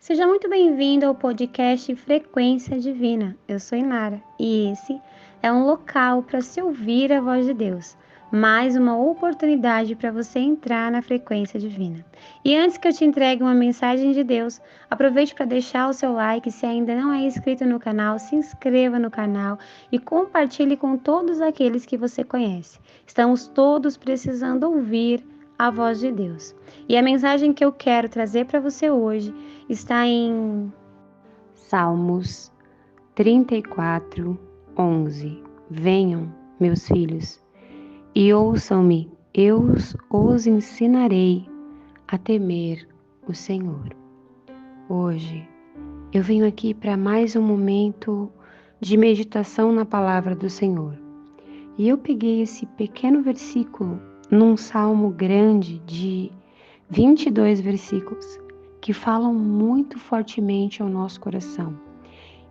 Seja muito bem-vindo ao podcast Frequência Divina. Eu sou Inara e esse é um local para se ouvir a voz de Deus, mais uma oportunidade para você entrar na frequência divina. E antes que eu te entregue uma mensagem de Deus, aproveite para deixar o seu like. Se ainda não é inscrito no canal, se inscreva no canal e compartilhe com todos aqueles que você conhece. Estamos todos precisando ouvir a voz de Deus. E a mensagem que eu quero trazer para você hoje está em Salmos 34, 11. Venham, meus filhos, e ouçam-me, eu os ensinarei a temer o Senhor. Hoje eu venho aqui para mais um momento de meditação na palavra do Senhor. E eu peguei esse pequeno versículo num salmo grande de 22 versículos que falam muito fortemente ao nosso coração.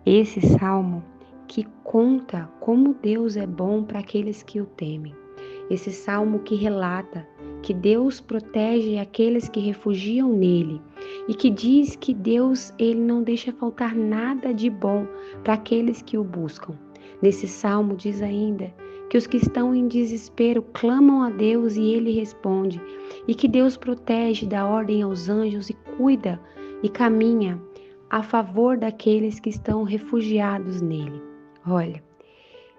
Esse salmo que conta como Deus é bom para aqueles que o temem. Esse salmo que relata que Deus protege aqueles que refugiam nele e que diz que Deus ele não deixa faltar nada de bom para aqueles que o buscam. Nesse salmo diz ainda que os que estão em desespero clamam a Deus e ele responde, e que Deus protege, dá ordem aos anjos e cuida e caminha a favor daqueles que estão refugiados nele. Olha,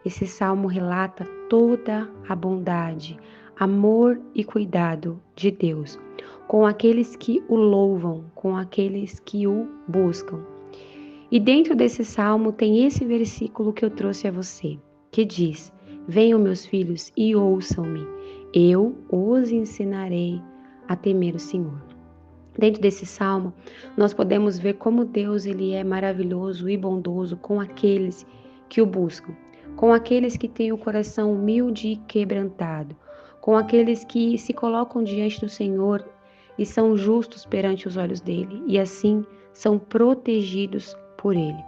esse salmo relata toda a bondade, amor e cuidado de Deus com aqueles que o louvam, com aqueles que o buscam. E dentro desse salmo tem esse versículo que eu trouxe a você, que diz: venham, meus filhos, e ouçam-me, eu os ensinarei a temer o Senhor. Dentro desse salmo, nós podemos ver como Deus ele é maravilhoso e bondoso com aqueles que o buscam, com aqueles que têm o coração humilde e quebrantado, com aqueles que se colocam diante do Senhor e são justos perante os olhos dele, e assim são protegidos por ele.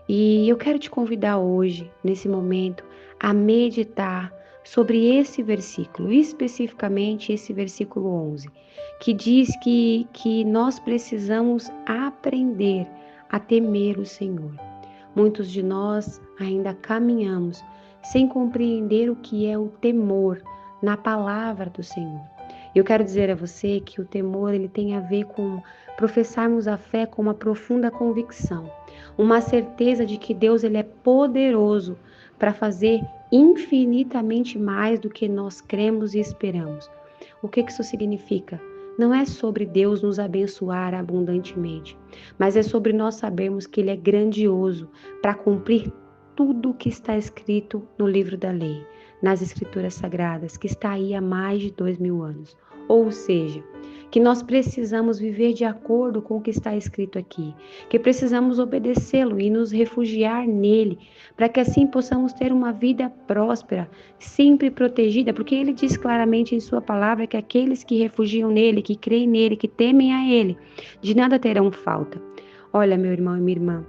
E eu quero te convidar hoje, nesse momento, a meditar sobre esse versículo, especificamente esse versículo 11, que diz que nós precisamos aprender a temer o Senhor. Muitos de nós ainda caminhamos sem compreender o que é o temor na palavra do Senhor. Eu quero dizer a você que o temor ele tem a ver com professarmos a fé com uma profunda convicção, uma certeza de que Deus ele é poderoso para fazer infinitamente mais do que nós cremos e esperamos. O que isso significa? Não é sobre Deus nos abençoar abundantemente, mas é sobre nós sabermos que Ele é grandioso para cumprir tudo o que está escrito no livro da lei, nas Escrituras Sagradas, que está aí há mais de 2000 anos. Ou seja, que nós precisamos viver de acordo com o que está escrito aqui, que precisamos obedecê-lo e nos refugiar nele, para que assim possamos ter uma vida próspera, sempre protegida, porque ele diz claramente em sua palavra que aqueles que refugiam nele, que creem nele, que temem a ele, de nada terão falta. Olha, meu irmão e minha irmã,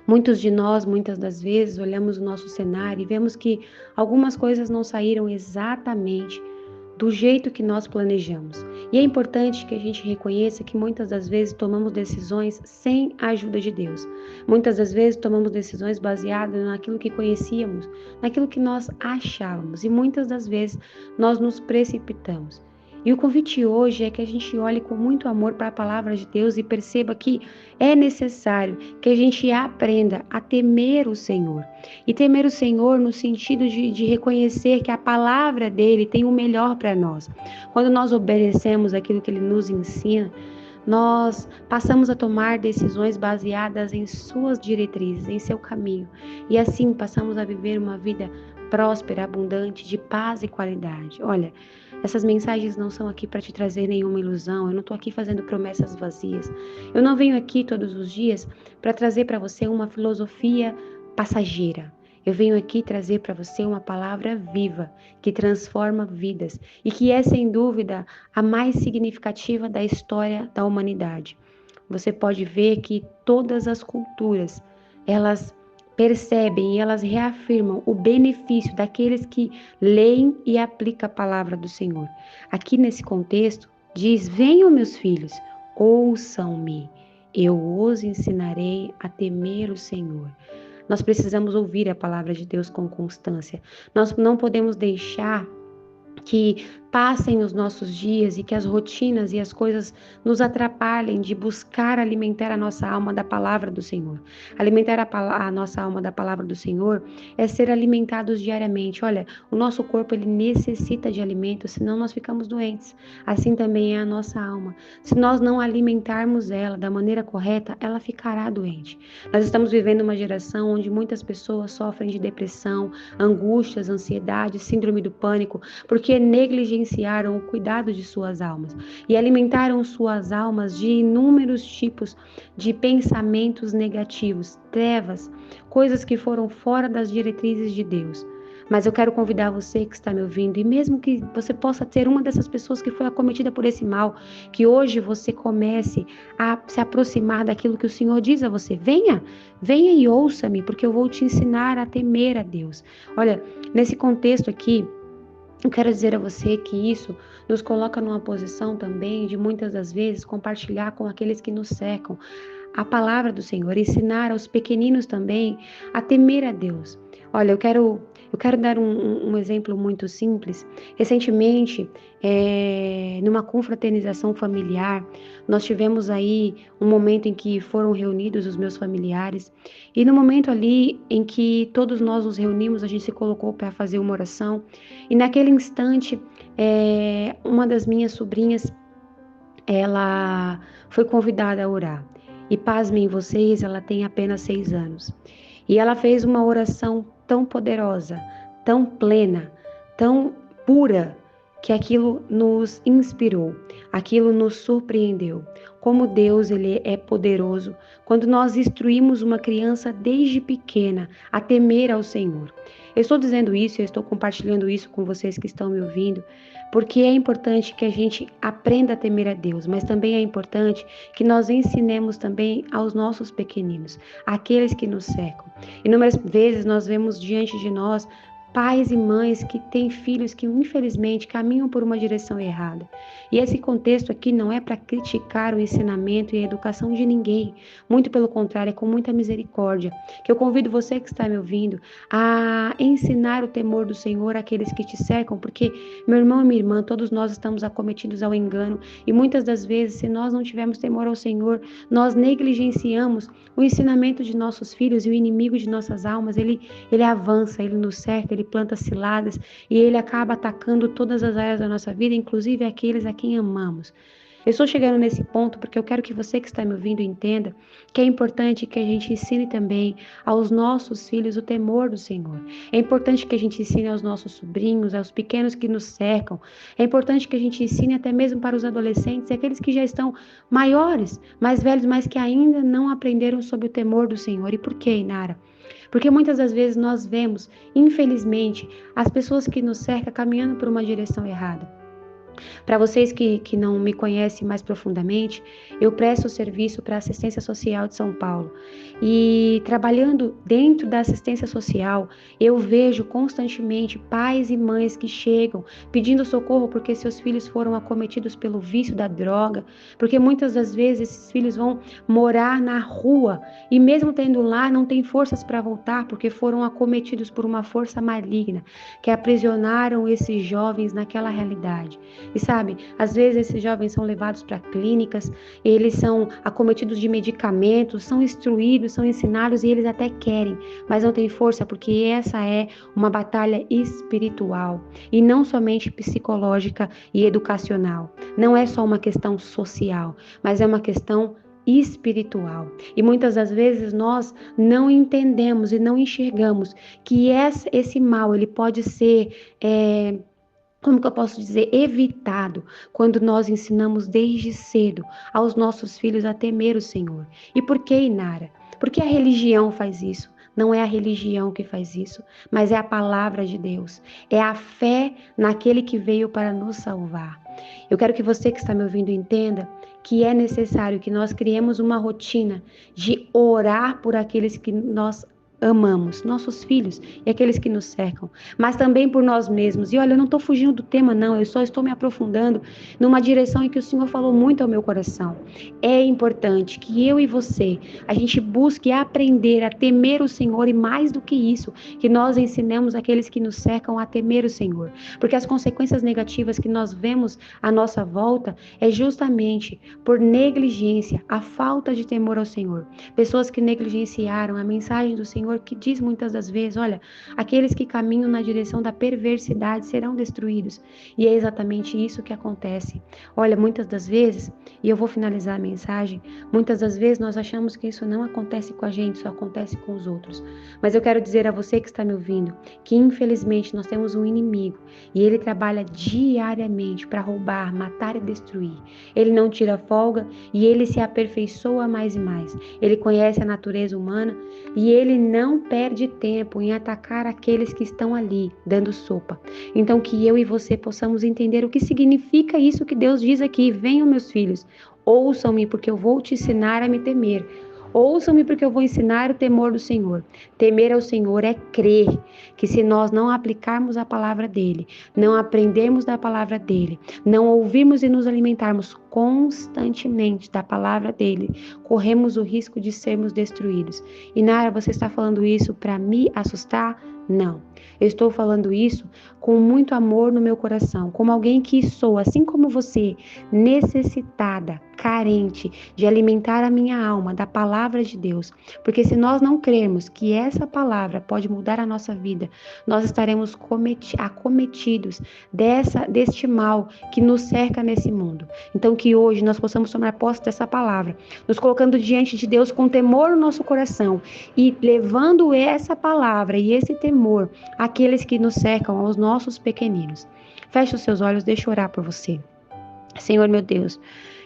muitos de nós, muitas das vezes, olhamos o nosso cenário e vemos que algumas coisas não saíram exatamente do jeito que nós planejamos. E é importante que a gente reconheça que muitas das vezes tomamos decisões sem a ajuda de Deus. Muitas das vezes tomamos decisões baseadas naquilo que conhecíamos, naquilo que nós achávamos. E muitas das vezes nós nos precipitamos. E o convite hoje é que a gente olhe com muito amor para a palavra de Deus e perceba que é necessário que a gente aprenda a temer o Senhor. E temer o Senhor no sentido de reconhecer que a palavra dele tem o melhor para nós. Quando nós obedecemos aquilo que ele nos ensina, nós passamos a tomar decisões baseadas em suas diretrizes, em seu caminho. E assim passamos a viver uma vida próspera, abundante, de paz e qualidade. Olha, essas mensagens não são aqui para te trazer nenhuma ilusão. Eu não estou aqui fazendo promessas vazias. Eu não venho aqui todos os dias para trazer para você uma filosofia passageira. Eu venho aqui trazer para você uma palavra viva, que transforma vidas e que é, sem dúvida, a mais significativa da história da humanidade. Você pode ver que todas as culturas, elas percebem e elas reafirmam o benefício daqueles que leem e aplicam a palavra do Senhor. Aqui nesse contexto, diz: venham, meus filhos, ouçam-me, Eu os ensinarei a temer o Senhor. Nós precisamos ouvir a palavra de Deus com constância. Nós não podemos deixar que passem os nossos dias e que as rotinas e as coisas nos atrapalhem de buscar alimentar a nossa alma da palavra do Senhor. Alimentar a nossa alma da palavra do Senhor é ser alimentados diariamente. Olha, o nosso corpo ele necessita de alimento, senão nós ficamos doentes. Assim também é a nossa alma. Se nós não alimentarmos ela da maneira correta, ela ficará doente. Nós estamos vivendo uma geração onde muitas pessoas sofrem de depressão, angústias, ansiedade, síndrome do pânico, porque negligenciaram o cuidado de suas almas e alimentaram suas almas de inúmeros tipos de pensamentos negativos, trevas, coisas que foram fora das diretrizes de Deus. Mas eu quero convidar você que está me ouvindo, e mesmo que você possa ser uma dessas pessoas que foi acometida por esse mal, que hoje você comece a se aproximar daquilo que o Senhor diz a você. Venha e ouça-me, porque eu vou te ensinar a temer a Deus. Olha, nesse contexto aqui, eu quero dizer a você que isso nos coloca numa posição também de muitas das vezes compartilhar com aqueles que nos cercam a palavra do Senhor, ensinar aos pequeninos também a temer a Deus. Olha, eu quero dar um exemplo muito simples. Recentemente, numa confraternização familiar, nós tivemos aí um momento em que foram reunidos os meus familiares, e no momento ali em que todos nós nos reunimos, a gente se colocou para fazer uma oração, e naquele instante, uma das minhas sobrinhas, ela foi convidada a orar. E pasmem vocês, ela tem apenas 6 anos. E ela fez uma oração tão poderosa, tão plena, tão pura, que aquilo nos inspirou, aquilo nos surpreendeu. Como Deus, ele é poderoso quando nós instruímos uma criança desde pequena a temer ao Senhor. Eu estou dizendo isso, eu estou compartilhando isso com vocês que estão me ouvindo, porque é importante que a gente aprenda a temer a Deus, mas também é importante que nós ensinemos também aos nossos pequeninos, àqueles que nos cercam. Inúmeras vezes nós vemos diante de nós pais e mães que têm filhos que infelizmente caminham por uma direção errada. E esse contexto aqui não é para criticar o ensinamento e a educação de ninguém, muito pelo contrário, é com muita misericórdia, que eu convido você que está me ouvindo a ensinar o temor do Senhor àqueles que te cercam, porque meu irmão e minha irmã, todos nós estamos acometidos ao engano, e muitas das vezes, se nós não tivermos temor ao Senhor, nós negligenciamos o ensinamento de nossos filhos, e o inimigo de nossas almas, ele avança, ele nos cerca, ele planta ciladas e ele acaba atacando todas as áreas da nossa vida, inclusive aqueles a quem amamos. Eu estou chegando nesse ponto porque eu quero que você que está me ouvindo entenda que é importante que a gente ensine também aos nossos filhos o temor do Senhor. É importante que a gente ensine aos nossos sobrinhos, aos pequenos que nos cercam. É importante que a gente ensine até mesmo para os adolescentes e aqueles que já estão maiores, mais velhos, mas que ainda não aprenderam sobre o temor do Senhor. E por quê, Inara? Porque muitas das vezes nós vemos, infelizmente, as pessoas que nos cercam caminhando por uma direção errada. Para vocês que não me conhecem mais profundamente, eu presto serviço para a Assistência Social de São Paulo. E trabalhando dentro da assistência social, eu vejo constantemente pais e mães que chegam pedindo socorro porque seus filhos foram acometidos pelo vício da droga, porque muitas das vezes esses filhos vão morar na rua e mesmo tendo lá não têm forças para voltar porque foram acometidos por uma força maligna que aprisionaram esses jovens naquela realidade. E sabe, às vezes esses jovens são levados para clínicas, eles são acometidos de medicamentos, são instruídos, são ensinados e eles até querem, mas não têm força porque essa é uma batalha espiritual e não somente psicológica e educacional. Não é só uma questão social, mas é uma questão espiritual. E muitas das vezes nós não entendemos e não enxergamos que esse mal ele pode ser como que eu posso dizer, evitado, quando nós ensinamos desde cedo aos nossos filhos a temer o Senhor. E por que, Inara? Porque a religião faz isso. Não é a religião que faz isso, mas é a palavra de Deus. É a fé naquele que veio para nos salvar. Eu quero que você que está me ouvindo entenda que é necessário que nós criemos uma rotina de orar por aqueles que nós amamos, nossos filhos e aqueles que nos cercam, mas também por nós mesmos. E olha, eu não estou fugindo do tema, não, eu só estou me aprofundando numa direção em que o Senhor falou muito ao meu coração. É importante que eu e você, a gente busque aprender a temer o Senhor e mais do que isso, que nós ensinemos aqueles que nos cercam a temer o Senhor, porque as consequências negativas que nós vemos à nossa volta é justamente por negligência, a falta de temor ao Senhor. Pessoas que negligenciaram a mensagem do Senhor, que diz muitas das vezes, olha, aqueles que caminham na direção da perversidade serão destruídos. E é exatamente isso que acontece. Olha, muitas das vezes, e eu vou finalizar a mensagem, muitas das vezes nós achamos que isso não acontece com a gente, só acontece com os outros. Mas eu quero dizer a você que está me ouvindo, que infelizmente nós temos um inimigo, e ele trabalha diariamente para roubar, matar e destruir. Ele não tira folga e ele se aperfeiçoa mais e mais. Ele conhece a natureza humana e ele não perde tempo em atacar aqueles que estão ali, dando sopa. Então, que eu e você possamos entender o que significa isso que Deus diz aqui. Venham, meus filhos, ouçam-me, porque eu vou te ensinar a me temer. Ouçam-me, porque eu vou ensinar o temor do Senhor. Temer ao Senhor é crer que se nós não aplicarmos a palavra dele, não aprendermos da palavra dele, não ouvirmos e nos alimentarmos constantemente da palavra dele, corremos o risco de sermos destruídos. E Nara, você está falando isso para me assustar? Não. Eu estou falando isso com muito amor no meu coração, como alguém que sou, assim como você, necessitada, carente de alimentar a minha alma da palavra de Deus. Porque se nós não crermos que essa palavra pode mudar a nossa vida, nós estaremos acometidos deste mal que nos cerca nesse mundo. Então que hoje nós possamos tomar posse dessa palavra, nos colocando diante de Deus com temor no nosso coração e levando essa palavra e esse temor àqueles que nos cercam, aos nossos pequeninos. Feche os seus olhos, deixa eu orar por você. Senhor, meu Deus,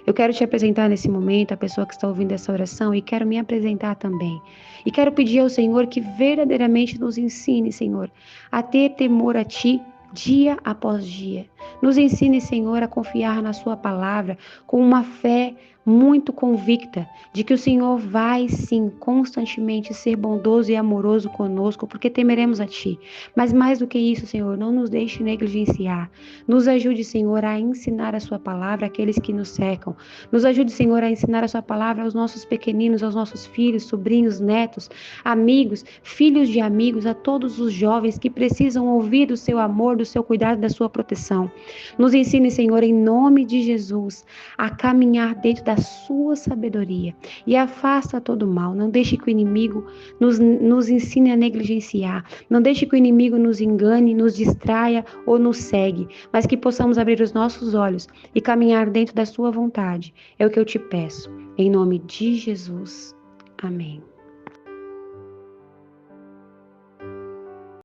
eu quero te apresentar nesse momento a pessoa que está ouvindo essa oração e quero me apresentar também. E quero pedir ao Senhor que verdadeiramente nos ensine, Senhor, a ter temor a Ti dia após dia. Nos ensine, Senhor, a confiar na Sua palavra com uma fé muito convicta de que o Senhor vai sim constantemente ser bondoso e amoroso conosco, porque temeremos a Ti. Mas mais do que isso, Senhor, não nos deixe negligenciar. Nos ajude, Senhor, a ensinar a Sua palavra àqueles que nos cercam. Nos ajude, Senhor, a ensinar a Sua palavra aos nossos pequeninos, aos nossos filhos, sobrinhos, netos, amigos, filhos de amigos, a todos os jovens que precisam ouvir do Seu amor, do Seu cuidado, da Sua proteção. Nos ensine, Senhor, em nome de Jesus, a caminhar dentro da Sua sabedoria e afasta todo mal. Não deixe que o inimigo nos ensine a negligenciar. Não deixe que o inimigo nos engane, nos distraia ou nos segue, mas que possamos abrir os nossos olhos e caminhar dentro da Sua vontade. É o que eu te peço. Em nome de Jesus. Amém.